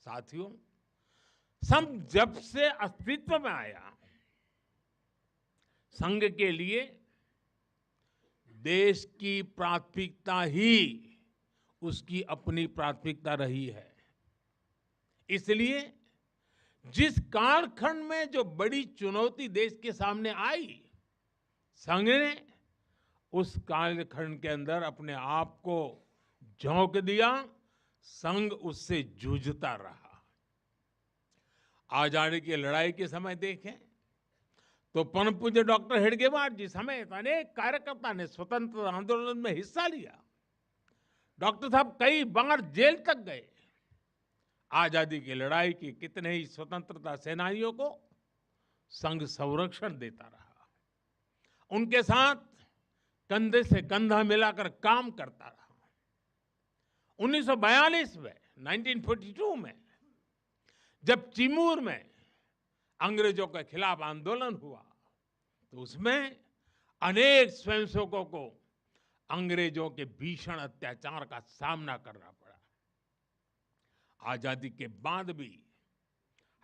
साथियों, संघ जब से अस्तित्व में आया, संघ के लिए देश की प्राथमिकता ही उसकी अपनी प्राथमिकता रही है। इसलिए जिस कालखंड में जो बड़ी चुनौती देश के सामने आई, संघ ने उस कालखंड के अंदर अपने आप को झोंक दिया, संघ उससे जूझता रहा। आजादी की लड़ाई के समय देखें तो परम पूज्य डॉक्टर हेडगेवार जी समेत अनेक कार्यकर्ता ने स्वतंत्रता आंदोलन में हिस्सा लिया। डॉक्टर साहब कई बार जेल तक गए। आजादी की लड़ाई की कितने ही स्वतंत्रता सेनानियों को संघ संरक्षण देता रहा, उनके साथ कंधे से कंधा मिलाकर काम करता रहा। 1942 में 1942 में जब चिमूर में अंग्रेजों के खिलाफ आंदोलन हुआ तो उसमें अनेक स्वयंसेवकों को अंग्रेजों के भीषण अत्याचार का सामना करना पड़ा। आजादी के बाद भी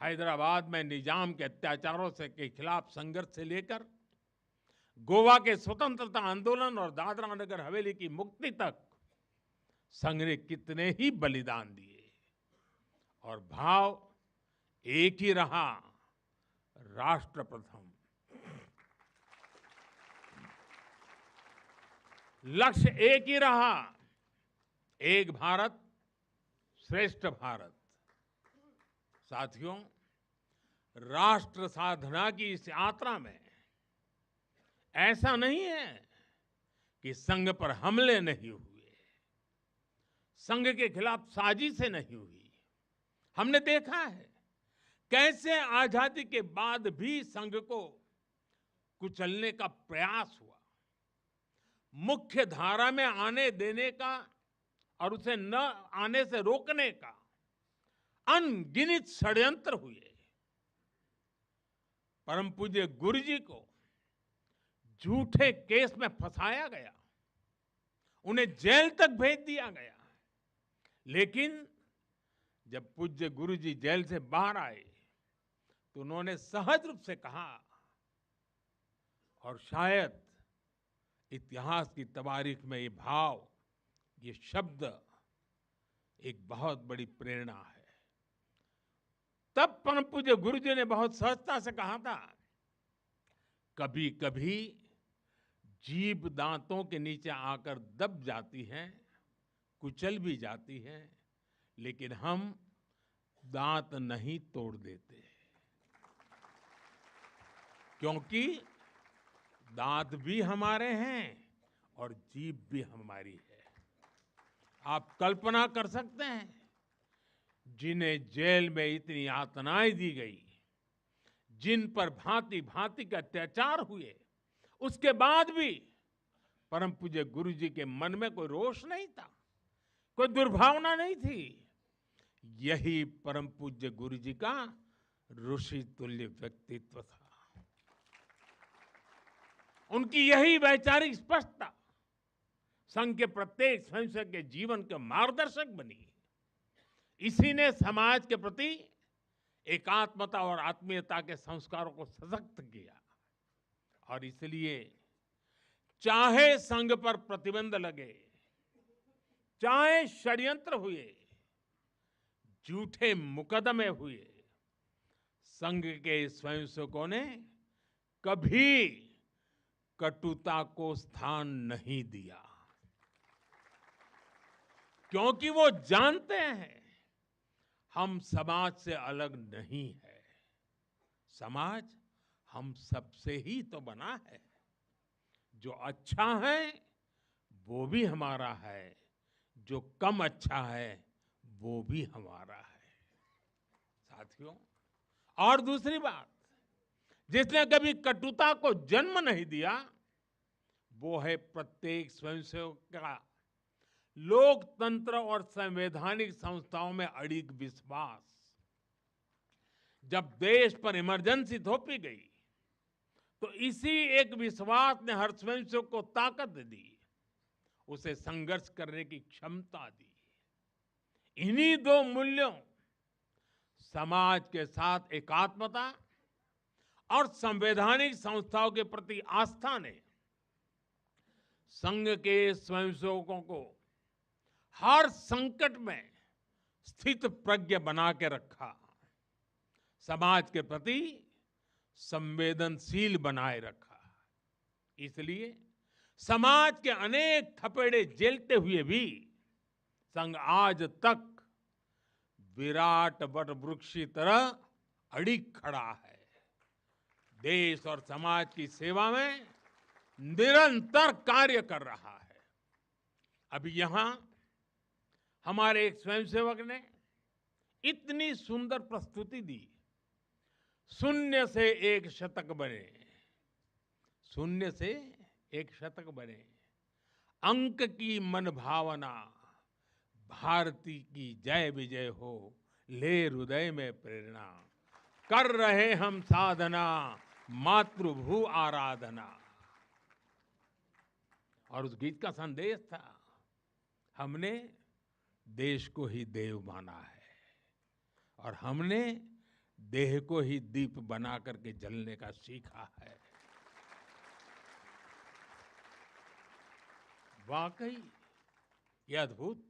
हैदराबाद में निजाम के अत्याचारों के खिलाफ संघर्ष से लेकर गोवा के स्वतंत्रता आंदोलन और दादरा नगर हवेली की मुक्ति तक संघ ने कितने ही बलिदान दिए और भाव एक ही रहा, राष्ट्र प्रथम। लक्ष्य एक ही रहा, एक भारत श्रेष्ठ भारत। साथियों, राष्ट्र साधना की इस यात्रा में ऐसा नहीं है कि संघ पर हमले नहीं हुए, संघ के खिलाफ साजिशें नहीं हुई। हमने देखा है कैसे आजादी के बाद भी संघ को कुचलने का प्रयास हुआ, मुख्य धारा में आने देने का और उसे न आने से रोकने का अनगिनत षड्यंत्र हुए। परम पूज्य गुरु जी को झूठे केस में फंसाया गया, उन्हें जेल तक भेज दिया गया। लेकिन जब पूज्य गुरु जी जेल से बाहर आए तो उन्होंने सहज रूप से कहा, और शायद इतिहास की तवारीख में ये भाव, ये शब्द एक बहुत बड़ी प्रेरणा है। तब परम पूज्य गुरु जी ने बहुत सहजता से कहा था, कभी कभी जीभ दांतों के नीचे आकर दब जाती है, कुचल भी जाती है, लेकिन हम दांत नहीं तोड़ देते, क्योंकि दांत भी हमारे हैं और जीभ भी हमारी है। आप कल्पना कर सकते हैं, जिन्हें जेल में इतनी यातनाएं दी गई, जिन पर भांति भांति के अत्याचार हुए, उसके बाद भी परम पूज्य गुरु जी के मन में कोई रोष नहीं था, कोई दुर्भावना नहीं थी। यही परम पूज्य गुरु जी का ऋषि तुल्य व्यक्तित्व था। उनकी यही वैचारिक स्पष्टता संघ के प्रत्येक स्वयंसेवक के जीवन के मार्गदर्शक बनी। इसी ने समाज के प्रति एकात्मता और आत्मीयता के संस्कारों को सशक्त किया। और इसलिए चाहे संघ पर प्रतिबंध लगे, चाहे षड्यंत्र हुए, झूठे मुकदमे हुए, संघ के स्वयंसेवकों ने कभी कटुता को स्थान नहीं दिया, क्योंकि वो जानते हैं हम समाज से अलग नहीं है। समाज हम सबसे ही तो बना है। जो अच्छा है वो भी हमारा है, जो कम अच्छा है वो भी हमारा है। साथियों, और दूसरी बात, जिसने कभी कटुता को जन्म नहीं दिया, वो है प्रत्येक स्वयंसेवक का लोकतंत्र और संवैधानिक संस्थाओं में अडिग विश्वास। जब देश पर इमरजेंसी थोपी गई तो इसी एक विश्वास ने हर स्वयंसेवक को ताकत दी, उसे संघर्ष करने की क्षमता दी। इन्हीं दो मूल्यों समाज के साथ एकात्मता और संवैधानिक संस्थाओं के प्रति आस्था ने संघ के स्वयंसेवकों को हर संकट में स्थित प्रज्ञ बना के रखा, समाज के प्रति संवेदनशील बनाए रखा। इसलिए समाज के अनेक थपेड़े झेलते हुए भी संघ आज तक विराट वट वृक्ष की तरह अडिग खड़ा है, देश और समाज की सेवा में निरंतर कार्य कर रहा है। अभी यहां हमारे एक स्वयंसेवक ने इतनी सुंदर प्रस्तुति दी, शून्य से एक शतक बने, शून्य से एक शतक बने, अंक की मन भावना, भारती की जय विजय हो, ले हृदय में प्रेरणा, कर रहे हम साधना, मातृभू आराधना। और उस गीत का संदेश था, हमने देश को ही देव माना है और हमने देह को ही दीप बना करके जलने का सीखा है। वाकई ये अद्भुत